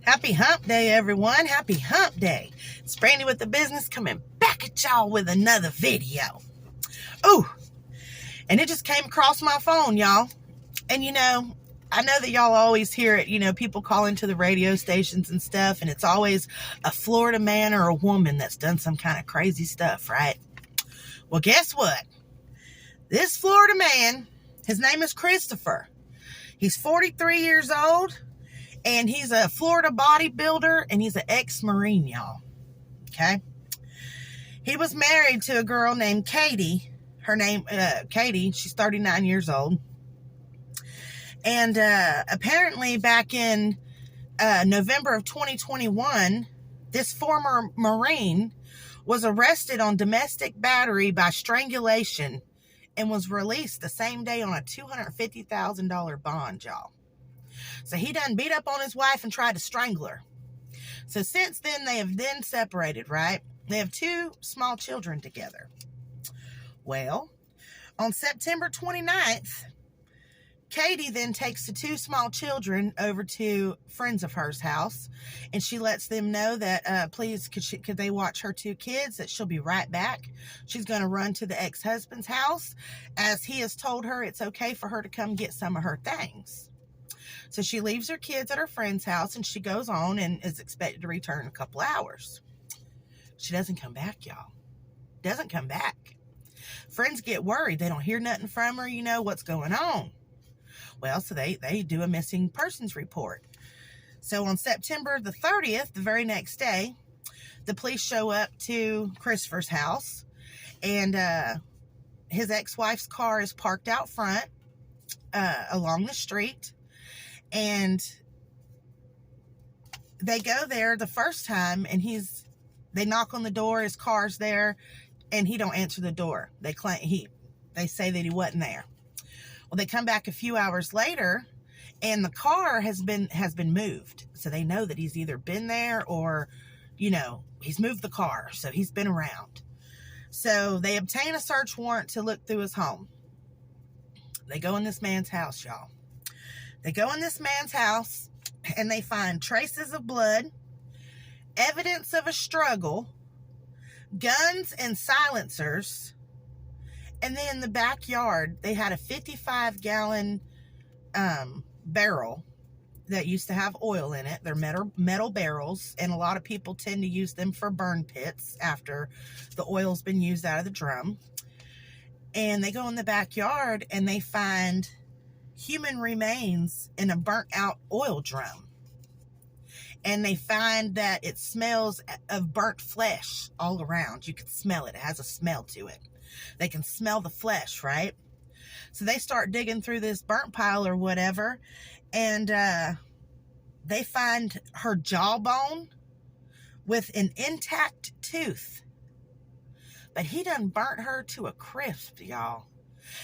Happy hump day, everyone. Happy hump day. It's Brandy with the business coming back at y'all with another video. Ooh, and it just came across my phone, y'all. And I know that y'all always hear it, people call into the radio stations and stuff, and it's always a Florida man or a woman that's done some kind of crazy stuff, right? Well, guess what? This Florida man, his name is Christopher. He's 43 years old. And he's a Florida bodybuilder, and he's an ex-Marine, y'all. Okay? He was married to a girl named Katie. Her name, Katie, she's 39 years old. And apparently back in November of 2021, this former Marine was arrested on domestic battery by strangulation and was released the same day on a $250,000 bond, y'all. So he done beat up on his wife and tried to strangle her. So since then, they have then separated, right? They have 2 small children together. Well, on September 29th, Katie then takes the 2 small children over to friends of hers house, and she lets them know that please could they watch her 2 kids, that she'll be right back. She's going to run to the ex-husband's house, as he has told her it's okay for her to come get some of her things. So she leaves her kids at her friend's house, and she goes on and is expected to return in a couple hours. She doesn't come back, y'all. Doesn't come back. Friends get worried. They don't hear nothing from her. What's going on? Well, so they do a missing persons report. So on September the 30th, the very next day, the police show up to Christopher's house, and his ex-wife's car is parked out front along the street. And they go there the first time, and they knock on the door, his car's there, and he don't answer the door. They say that he wasn't there. Well, they come back a few hours later, and the car has been moved. So they know that he's either been there or, he's moved the car. So he's been around. So they obtain a search warrant to look through his home. They go in this man's house, y'all. They go in this man's house, and they find traces of blood, evidence of a struggle, guns and silencers, and then in the backyard, they had a 55-gallon barrel that used to have oil in it. They're metal barrels, and a lot of people tend to use them for burn pits after the oil's been used out of the drum. And they go in the backyard, and they find human remains in a burnt out oil drum. And they find that it smells of burnt flesh all around. You can smell it. It has a smell to it. They can smell the flesh, right? So they start digging through this burnt pile or whatever, and they find her jawbone with an intact tooth. But he done burnt her to a crisp, y'all.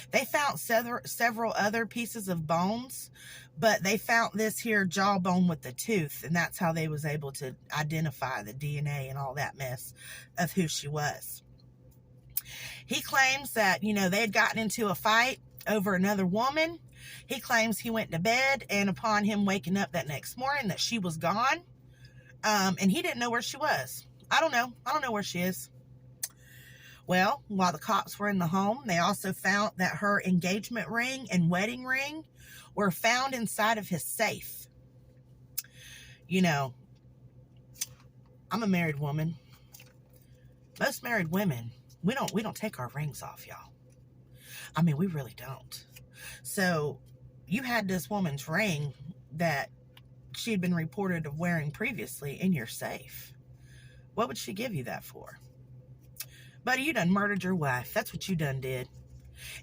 They found several other pieces of bones, but they found this here jawbone with the tooth, and that's how they was able to identify the DNA and all that mess of who she was. He claims that, they had gotten into a fight over another woman. He claims he went to bed, and upon him waking up that next morning, that she was gone, and he didn't know where she was. I don't know where she is. Well, while the cops were in the home, they also found that her engagement ring and wedding ring were found inside of his safe. I'm a married woman. Most married women, we don't take our rings off, y'all. I mean, we really don't. So you had this woman's ring that she had been reported of wearing previously in your safe. What would she give you that for? Buddy, you done murdered your wife. That's what you done did.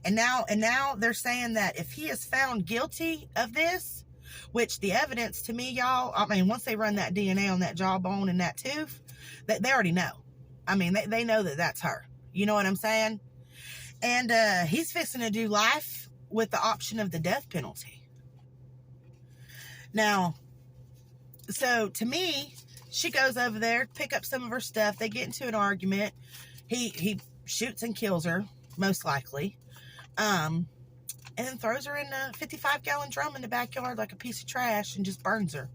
And now they're saying that if he is found guilty of this, which the evidence to me, y'all, I mean, once they run that DNA on that jawbone and that tooth, they already know. I mean, they know that that's her. You know what I'm saying? And he's fixing to do life with the option of the death penalty. Now, so to me, she goes over there, pick up some of her stuff. They get into an argument. He shoots and kills her, most likely. And then throws her in a 55-gallon drum in the backyard like a piece of trash and just burns her.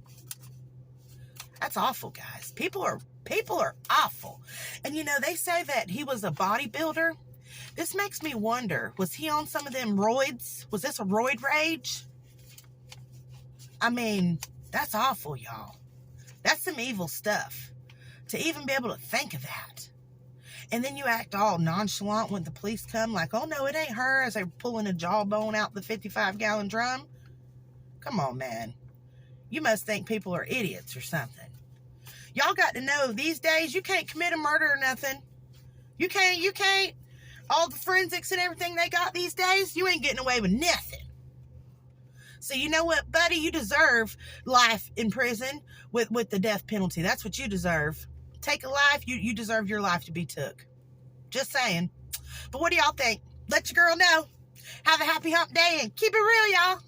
That's awful, guys. People are awful. And you know, they say that he was a bodybuilder. This makes me wonder, was he on some of them roids? Was this a roid rage? I mean, that's awful, y'all. That's some evil stuff. To even be able to think of that. And then you act all nonchalant when the police come, like, oh no, it ain't her, as they're pulling a jawbone out the 55-gallon drum. Come on, man. You must think people are idiots or something. Y'all got to know, these days, you can't commit a murder or nothing. You can't. All the forensics and everything they got these days, you ain't getting away with nothing. So you know what, buddy? You deserve life in prison with the death penalty. That's what you deserve. Take a life, you deserve your life to be took. Just saying. But what do y'all think? Let your girl know. Have a happy hump day and keep it real, y'all.